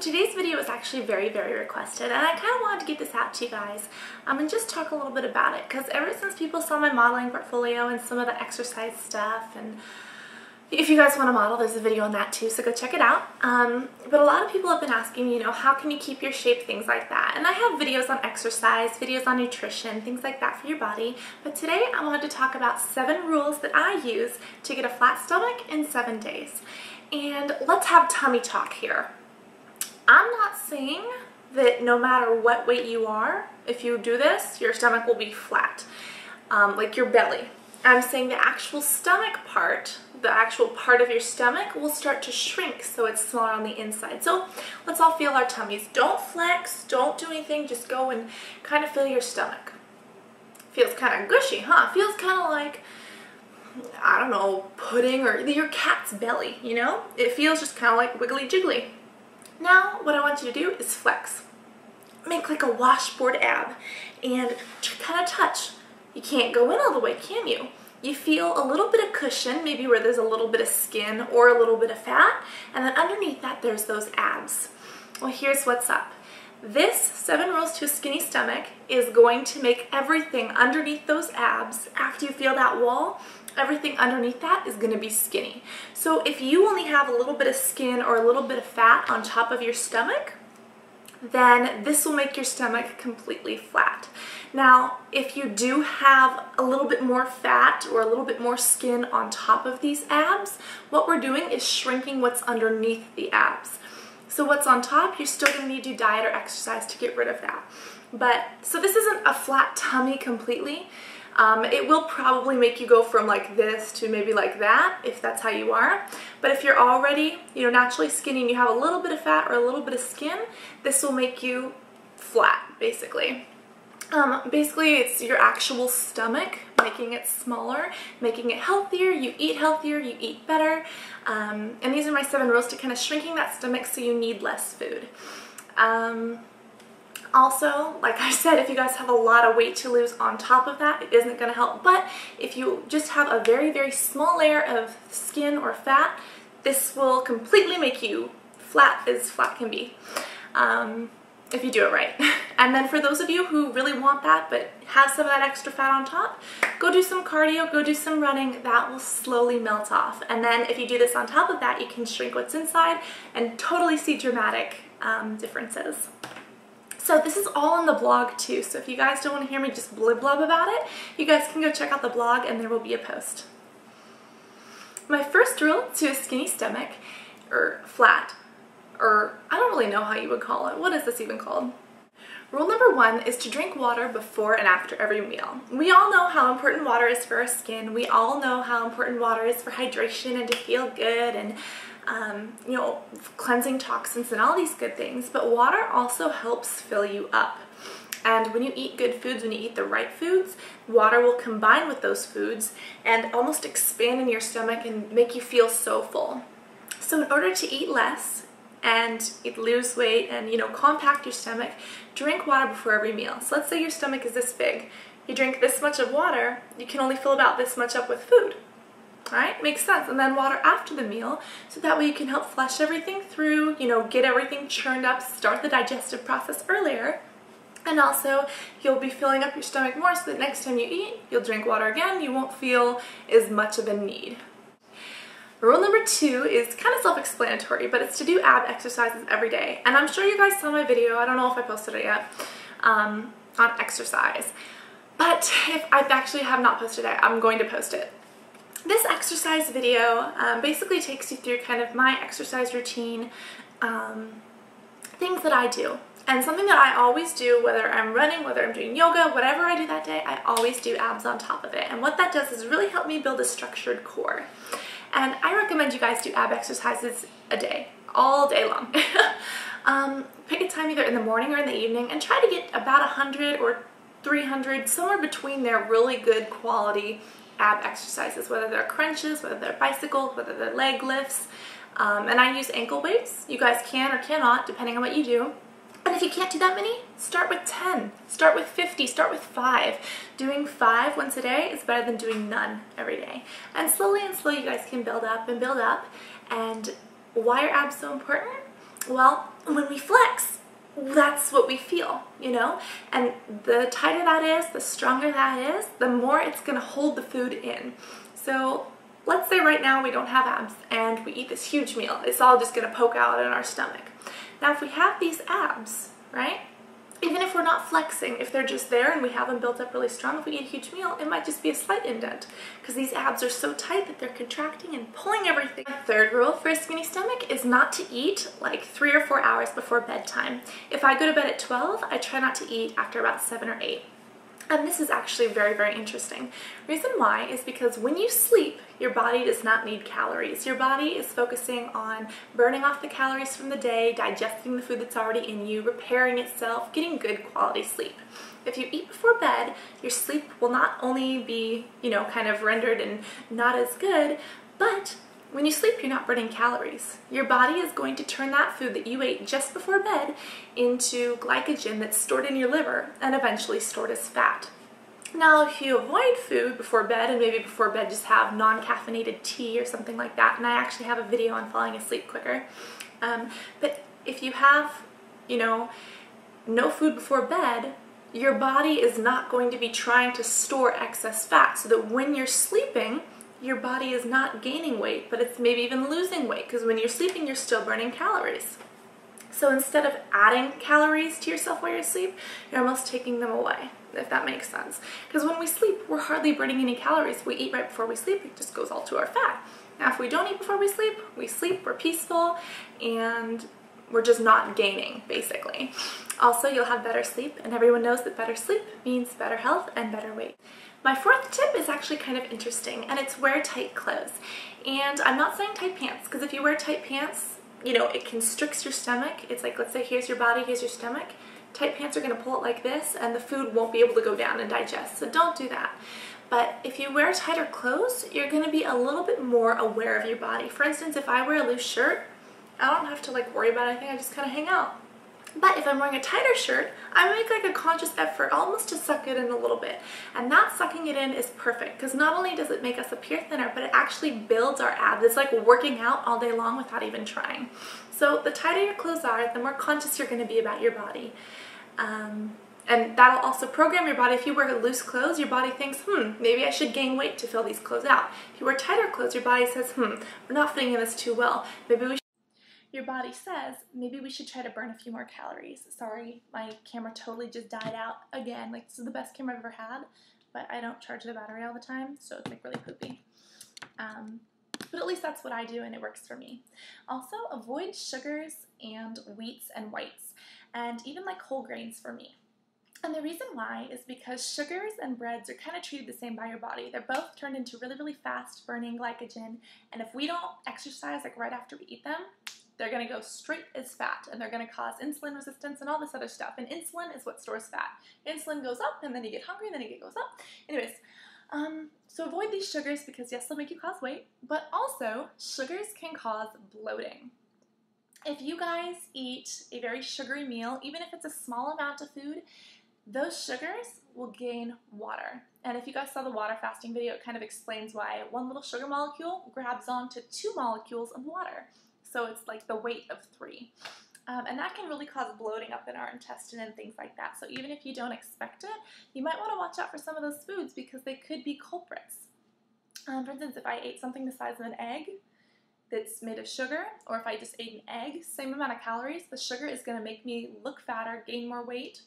today's video is actually very requested, and I kind of wanted to get this out to you guys and just talk a little bit about it, because ever since people saw my modeling portfolio and some of the exercise stuff, and if you guys want to model, there's a video on that too, so go check it out. But a lot of people have been asking me, how can you keep your shape, things like that. And I have videos on exercise, videos on nutrition, things like that for your body. But today I wanted to talk about 7 rules that I use to get a flat stomach in 7 days. And let's have tummy talk here. I'm not saying that no matter what weight you are, if you do this, your stomach will be flat, like your belly. I'm saying the actual stomach part, the actual part of your stomach will start to shrink so it's smaller on the inside. So let's all feel our tummies. Don't flex, don't do anything, just go and kind of feel your stomach. Feels kind of gushy, huh? Feels kind of like, I don't know, pudding or your cat's belly, It feels just kind of like wiggly jiggly. Now, what I want you to do is flex. Make like a washboard ab and kind of touch. You can't go in all the way, can you? You feel a little bit of cushion, maybe where there's a little bit of skin or a little bit of fat, and then underneath that there's those abs. Well, here's what's up. This 7 rules to a skinny stomach is going to make everything underneath those abs, after you feel that wall, everything underneath that is going to be skinny. So if you only have a little bit of skin or a little bit of fat on top of your stomach, then this will make your stomach completely flat. Now, if you do have a little bit more fat or a little bit more skin on top of these abs, what we're doing is shrinking what's underneath the abs. So what's on top, you're still going to need to do diet or exercise to get rid of that. So this isn't a flat tummy completely. It will probably make you go from like this to maybe like that, if that's how you are. But if you're already, naturally skinny and you have a little bit of fat or a little bit of skin, this will make you flat, basically. Basically, it's your actual stomach, making it smaller, making it healthier. You eat better. And these are my 7 rules to kind of shrinking that stomach so you need less food. Also, like I said, if you guys have a lot of weight to lose on top of that, it isn't going to help. But if you just have a very small layer of skin or fat, this will completely make you flat as flat can be, if you do it right. And then for those of you who really want that but have some of that extra fat on top, go do some cardio, go do some running. That will slowly melt off. And then if you do this on top of that, you can shrink what's inside and totally see dramatic differences. So this is all in the blog too, so if you guys don't want to hear me just blub about it, you guys can go check out the blog and there will be a post. My first rule to a skinny stomach, or flat, or I don't really know how you would call it. What is this even called? Rule number 1 is to drink water before and after every meal. We all know how important water is for our skin. We all know how important water is for hydration and to feel good and cleansing toxins and all these good things, but water also helps fill you up. And when you eat good foods, when you eat the right foods, water will combine with those foods and almost expand in your stomach and make you feel so full. So in order to eat less and lose weight and compact your stomach, drink water before every meal. So let's say your stomach is this big. You drink this much of water, you can only fill about this much up with food. Alright, makes sense. And then water after the meal, so that way you can help flush everything through, get everything churned up, start the digestive process earlier. And also, you'll be filling up your stomach more so that next time you eat, you'll drink water again, you won't feel as much of a need. Rule number 2 is kind of self-explanatory, but it's to do ab exercises every day. And I'm sure you guys saw my video, I don't know if I posted it yet, on exercise. But if I actually have not posted it, I'm going to post it. This exercise video basically takes you through kind of my exercise routine, things that I do. And something that I always do, whether I'm running, whether I'm doing yoga, whatever I do that day, I always do abs on top of it. And what that does is really help me build a structured core. And I recommend you guys do ab exercises a day, all day long. Pick a time either in the morning or in the evening and try to get about 100 or 300, somewhere between there, really good quality ab exercises, whether they're crunches, whether they're bicycles, whether they're leg lifts. And I use ankle weights. You guys can or cannot, depending on what you do. And if you can't do that many, start with 10, start with 50, start with 5. Doing 5 once a day is better than doing none every day. And slowly you guys can build up and build up. And why are abs so important? Well, when we flex, that's what we feel, you know? And the tighter that is, the stronger that is, the more it's gonna hold the food in. So let's say right now we don't have abs and we eat this huge meal. It's all just gonna poke out in our stomach. Now if we have these abs, right? Even if we're not flexing, if they're just there and we have them built up really strong, if we eat a huge meal, it might just be a slight indent because these abs are so tight that they're contracting and pulling everything. The third rule for a skinny stomach is not to eat like 3 or 4 hours before bedtime. If I go to bed at 12, I try not to eat after about 7 or 8. And this is actually very, very interesting. Reason why is because when you sleep, your body does not need calories. Your body is focusing on burning off the calories from the day, digesting the food that's already in you, repairing itself, getting good quality sleep. If you eat before bed, your sleep will not only be, kind of rendered and not as good, but when you sleep, you're not burning calories. Your body is going to turn that food that you ate just before bed into glycogen that's stored in your liver and eventually stored as fat. Now, if you avoid food before bed and maybe before bed just have non-caffeinated tea or something like that, and I actually have a video on falling asleep quicker, but if you have, no food before bed, your body is not going to be trying to store excess fat so that when you're sleeping, your body is not gaining weight, but it's maybe even losing weight because when you're sleeping, you're still burning calories. So instead of adding calories to yourself while you're asleep, you're almost taking them away, if that makes sense. Because when we sleep, we're hardly burning any calories. If we eat right before we sleep, it just goes all to our fat. Now, if we don't eat before we sleep, we're peaceful, and we're just not gaining, basically. Also, you'll have better sleep, and everyone knows that better sleep means better health and better weight. My fourth tip is actually kind of interesting, and it's wear tight clothes. And I'm not saying tight pants, because if you wear tight pants, it constricts your stomach. It's like, let's say here's your body, here's your stomach. Tight pants are going to pull it like this, and the food won't be able to go down and digest, so don't do that. But if you wear tighter clothes, you're going to be a little bit more aware of your body. For instance, if I wear a loose shirt, I don't have to worry about anything, I just kind of hang out. But if I'm wearing a tighter shirt, I make a conscious effort almost to suck it in a little bit. And that sucking it in is perfect because not only does it make us appear thinner, but it actually builds our abs. It's like working out all day long without even trying. So the tighter your clothes are, the more conscious you're going to be about your body. And that'll also program your body. If you wear loose clothes, your body thinks, maybe I should gain weight to fill these clothes out. If you wear tighter clothes, your body says, we're not fitting in this too well. Your body says, maybe we should try to burn a few more calories. Sorry, my camera totally just died out again. This is the best camera I've ever had, but I don't charge the battery all the time, so it's really poopy. But at least that's what I do, and it works for me. Also, avoid sugars and wheats and whites, and even whole grains for me. And the reason why is because sugars and breads are kind of treated the same by your body. They're both turned into really, really fast burning glycogen, and if we don't exercise right after we eat them, they're going to go straight as fat, and they're going to cause insulin resistance and all this other stuff. And insulin is what stores fat. Insulin goes up, and then you get hungry, and then it goes up. Anyways, so avoid these sugars because, yes, they'll make you cause weight, but also sugars can cause bloating. If you guys eat a very sugary meal, even if it's a small amount of food, those sugars will gain water. And if you guys saw the water fasting video, it kind of explains why one little sugar molecule grabs onto 2 molecules of water. So it's like the weight of 3. And that can really cause bloating up in our intestine and things like that. So even if you don't expect it, you might want to watch out for some of those foods because they could be culprits. For instance, if I ate something the size of an egg that's made of sugar, or if I just ate an egg, same amount of calories, the sugar is going to make me look fatter, gain more weight,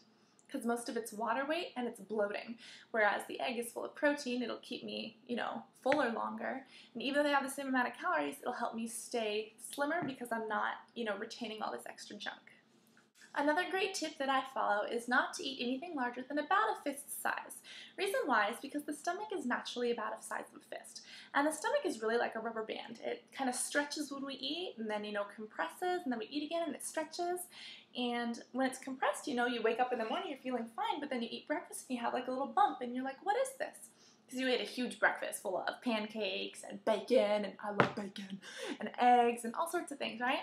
because most of it's water weight and it's bloating. Whereas the egg is full of protein, it'll keep me, fuller longer. And even though they have the same amount of calories, it'll help me stay slimmer because I'm not, retaining all this extra junk. Another great tip that I follow is not to eat anything larger than about a fist size. Reason why is because the stomach is naturally about the size of a fist. And the stomach is really like a rubber band. It kind of stretches when we eat and then, compresses, and then we eat again and it stretches. And when it's compressed, you wake up in the morning, you're feeling fine, but then you eat breakfast and you have a little bump and you're like, what is this? Because you ate a huge breakfast full of pancakes and bacon, and I love bacon, and eggs and all sorts of things, right?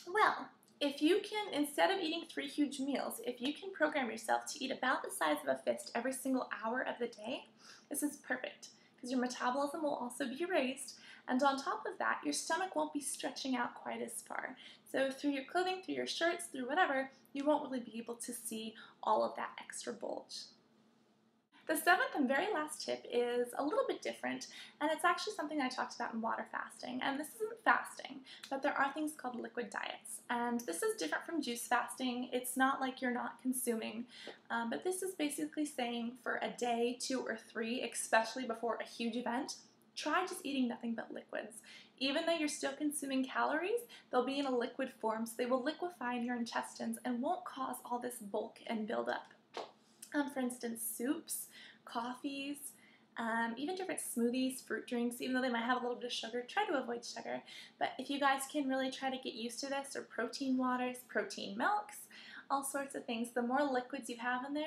Well, if you can, instead of eating 3 huge meals, if you can program yourself to eat about the size of a fist every single hour of the day, this is perfect because your metabolism will also be raised And on top of that, your stomach won't be stretching out quite as far. So through your clothing, through your shirts, through whatever, you won't really be able to see all of that extra bulge. The seventh and very last tip is a little bit different, and it's actually something I talked about in water fasting. And this isn't fasting, but there are things called liquid diets. And this is different from juice fasting. It's not like you're not consuming, but this is basically saying for a day, 2 or 3, especially before a huge event, try just eating nothing but liquids. Even though you're still consuming calories, they'll be in a liquid form, so they will liquefy in your intestines and won't cause all this bulk and buildup. For instance, soups, coffees, even different smoothies, fruit drinks, even though they might have a little bit of sugar, try to avoid sugar. But if you guys can really try to get used to this, or protein waters, protein milks, all sorts of things, the more liquids you have in there,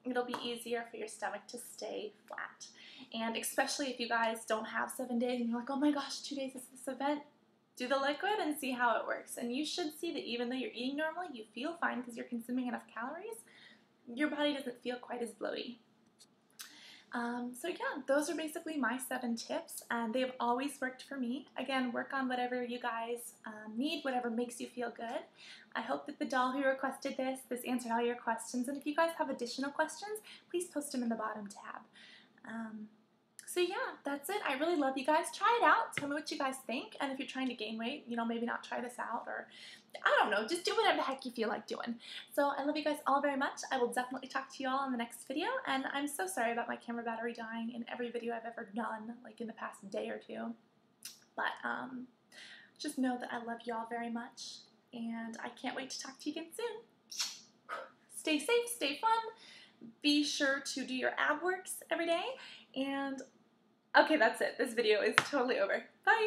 it'll be easier for your stomach to stay flat. And especially if you guys don't have 7 days and you're like, oh my gosh, 2 days is this event, do the liquid and see how it works. And you should see that even though you're eating normally, you feel fine because you're consuming enough calories. Your body doesn't feel quite as bloaty. So yeah, those are basically my 7 tips, and they've always worked for me. Again, work on whatever you guys need, whatever makes you feel good. I hope that the doll who requested this answered all your questions, and if you guys have additional questions, please post them in the bottom tab. So yeah, that's it. I really love you guys. Try it out. Tell me what you guys think. And if you're trying to gain weight, you know, maybe not try this out, or I don't know, just do whatever the heck you feel like doing. So I love you guys all very much. I will definitely talk to you all in the next video. And I'm so sorry about my camera battery dying in every video I've ever done, like in the past day or 2. But just know that I love you all very much. And I can't wait to talk to you again soon. Stay safe, stay fun. Be sure to do your ab works every day. And okay, that's it. This video is totally over. Bye!